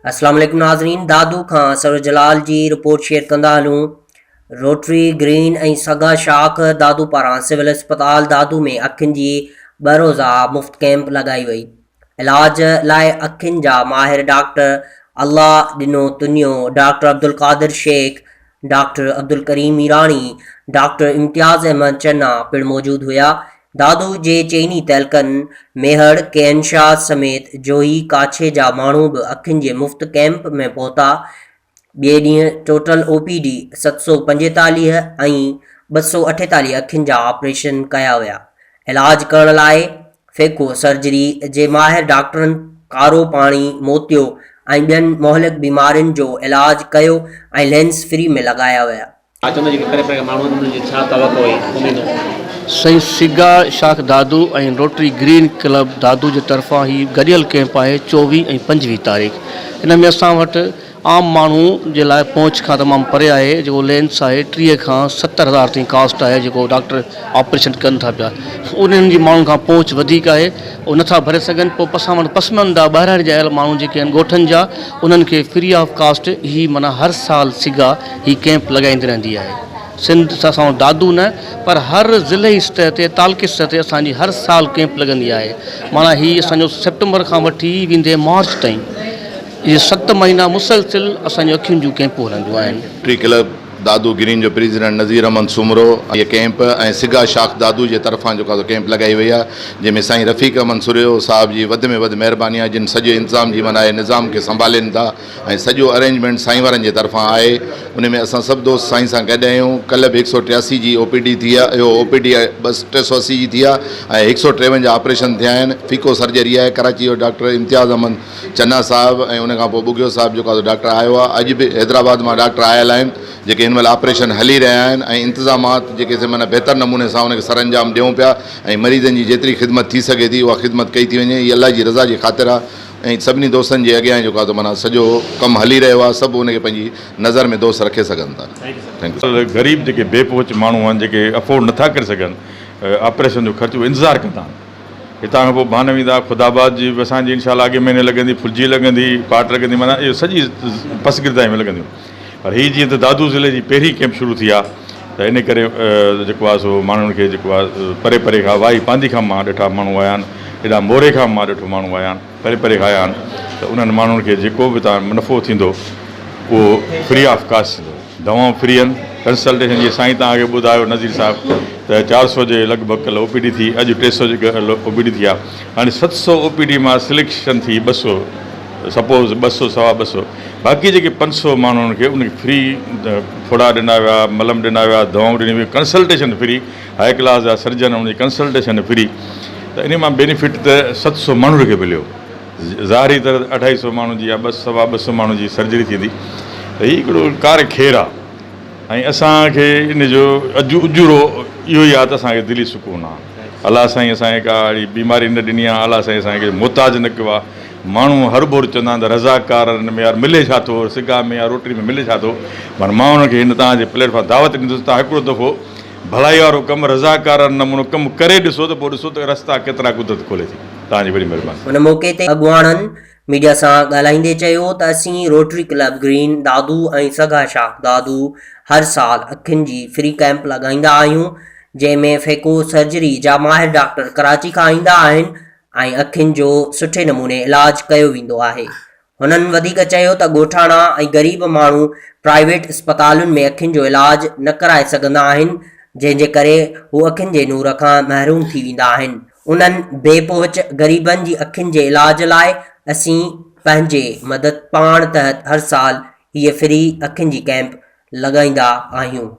अस्सलाम वालेकुम नाज़रीन, दादू खां सरोज जलाल जी रिपोर्ट शेयर कंदा हलूं। रोटरी ग्रीन ऐं सगा शाख दादू पारां सिविल अस्पताल दादू में अखियुनि जी ॿ रोज़ा मुफ़्त कैंप लॻाई वई। इलाज लाइ अखियुनि जा माहिर डॉक्टर अल्लाह ॾिनो दुनियो डॉक्टर अब्दुल कादिर शेख, डॉक्टर अब्दुल करीम ईरानी, डॉक्टर इम्तियाज़ अहमद चन्ना पिणु मौजूदु हुआ। दादू जे चइनी तहलकनि मेहर केनशाह समेत जोही काछे जा माण्हू बि अखियुनि जे मुफ़्त कैंप में पहुता। ॿिए ॾींहुं टोटल OPD 745 ऐं 248 अखियुनि जा ऑपरेशन कया विया। इलाज करण लाइ फेको सर्जरी जे माहिर डॉक्टरनि कारो पाणी, मोतियो ऐं ॿियनि मुहलिक बीमारियुनि जो इलाज कयो ऐं लेंस फ्री में लॻाया विया। सही सिगा शाख दादू ऐं रोटरी ग्रीन क्लब दादू जे तरफ़ां ही गॾियल कैंप आहे 24 ऐं 25 तारीख़। इन में असां वटि आम माण्हू जे लाइ पहुच खां तमामु परे आहे, जेको लेंस आहे 30 खां 70,000 ताईं कास्ट आहे, जेको डॉक्टर ऑपरेशन कनि था पिया। उन्हनि जी माण्हुनि खां पहुच वधीक आहे, उहे नथा भरे सघनि। पोइ असां वटि पसमंदा ॿाहिरां जा आयल माण्हू जेके आहिनि ॻोठनि जा, उन्हनि खे फ्री ऑफ कास्ट ही माना हर साल सिगा ही कैंप लॻाईंदी रहंदी आहे। सिंध असां दादू न पर हर ज़िले सतह ते तालुके सतह ते असांजी हर साल कैंप लॻंदी आहे। माना हीअ असांजो सेप्टेंबर खां वठी वेंदे मार्च ताईं इहे 7 महीना मुसलसिल असांजी अखियुनि जूं कैंपूं हलंदियूं आहिनि। रोटरी क्लब दादू ग्रीन जो प्रेसिडेंट नज़ीर अहमद सुमरो ये कैंप ऐं सिगा शाख दादू जे तरफ़ां जेका कैंप लॻाई वई आहे, जंहिंमें साईं रफ़ीक अहमद सुरियो साहिब जी वधि में वधि महिरबानी आहे, जिन सॼे इंतिज़ाम जी माना निज़ाम खे संभालनि था ऐं सॼो अरेंजमेंट साईं वारनि जे तरफ़ां आहे। उन में असां सभु दोस्त साईं सां गॾु आहियूं। कल्ह बि 183 जी OPD थी आहे, इहो OPD 380 जी थी आहे ऐं 153 जा ऑपरेशन थिया आहिनि। फीको सर्जरी आहे। कराची जो डॉक्टर इम्तियाज़ अहमद चन्ना साहिबु ऐं उनखां पोइ बुगियो साहिबु जेको डॉक्टर आयो आहे। अॼु बि हैदराबाद मां डॉक्टर आयल आहिनि जेके हिन महिल ऑपरेशन हली रहिया आहिनि ऐं इंतिज़ामात जेके माना बहितर नमूने सां उनखे सरअंजाम ॾियूं पिया ऐं मरीज़नि जी जेतिरी ख़िदमत थी सघे थी उहा ख़िदमत कई थी वञे। इहा अल्लाह जी रज़ा जी ख़ातिर आहे ऐं सभिनी दोस्तनि जे अॻियां जेको आहे माना सॼो कमु हली रहियो आहे। सभु उनखे पंहिंजी नज़र में दोस्त रखे सघनि था। Thank U. ग़रीब जेके बेपोच माण्हू आहिनि, जेके अफोर्ड नथा करे सघनि ऑपरेशन जो ख़र्चो, इंतज़ारु कंदा आहिनि। हितां खां पोइ भान वेंदा खुदाबाद जी असांजी इनशाला अॻे महीने लॻंदी, फुलजी लॻंदी, पाट लॻंदी, माना इहो सॼी पसगिरदाई में लॻंदियूं। पर हीअ जीअं त दादू ज़िले जी पहिरीं कैंप शुरू थी आहे त इन करे जेको आहे सो माण्हुनि खे जेको आहे परे परे खां वाई पांदी खां मां ॾिठा माण्हू आया आहिनि, हेॾा मोरे खां मां ॾिठो माण्हू आया आहिनि, परे परे खां आया आहिनि। त उन्हनि माण्हुनि खे जेको बि तव्हां नफ़ो थींदो उहो फ्री ऑफ कास्ट थींदो। दवाऊं फ्री आहिनि। कंसल्टेशन जीअं साईं तव्हांखे ॿुधायो नज़ीर साहिबु त 400 जे लॻभॻि कल्ह OPD थी, अॼु 300 जी OPD थी आहे। हाणे 700 OPD मां सिलेक्शन थी 200, सपोज़ 200 सवा 200, बाक़ी जेके 500 माण्हुनि खे उनखे फ्री फोड़ा ॾिना विया, मलम ॾिना विया, दवाऊं ॾिनी वियूं, कंसल्टेशन फ्री, हाई क्लास जा सर्जन उनजी कंसल्टेशन फ्री। त इन मां बेनिफिट त 700 माण्हुनि खे मिलियो। ज़ाहिरी तरह 250 माण्हुनि जी या सवा 200 माण्हुनि जी सर्जरी थींदी। त हीउ हिकिड़ो कार खेर आहे ऐं असांखे इन जो उजूरो इहो ई आहे त असांखे दिली सुकून आहे। अलाह साईं असांखे का अहिड़ी बीमारी न ॾिनी आहे, अलाह साईं असांखे मुहताज न कयो आहे। माण्हू हर बोर चवंदा आहिनि त रज़ाकारनि में यार मिले छा थो, सिगा में या रोटरी में मिले छा थो। पर मां हुनखे हिन तव्हांजे प्लेटफॉर्म दावत ॾींदुसि, तव्हां हिकिड़ो दफ़ो भलाई वारो कमु रज़ाकारनि नमूनो कमु करे ॾिसो त पोइ ॾिसो त रस्ता केतिरा कुदरत खोले थी। तव्हांजी वॾी महिरबानी। हुन मौक़े ते अॻुवाणनि मीडिया सां ॻाल्हाईंदे चयो त असीं रोटरी क्लब ग्रीन दादू ऐं सगा शाख दादू हर साल अखियुनि जी फ्री कैंप लॻाईंदा आहियूं, जंहिंमें फेको सर्जरी जा माहिर डॉक्टर कराची खां ईंदा आहिनि ऐं अखियुनि जो सुठे नमूने इलाज कयो वेंदो आहे। हुननि वधीक चयो त ॻोठाणा ऐं ग़रीब माण्हू प्राइवेट अस्पतालुनि में अखियुनि जो इलाज न कराए सघंदा आहिनि, जंहिंजे करे हू अखियुनि जे नूर खां महरूम थी वेंदा आहिनि। उन्हनि बेपोच ग़रीबनि जी अखियुनि जे इलाज लाइ असीं पंहिंजे मदद पाण तहत हर साल हीअ फ्री अखियुनि जी कैंप लॻाईंदा आहियूं।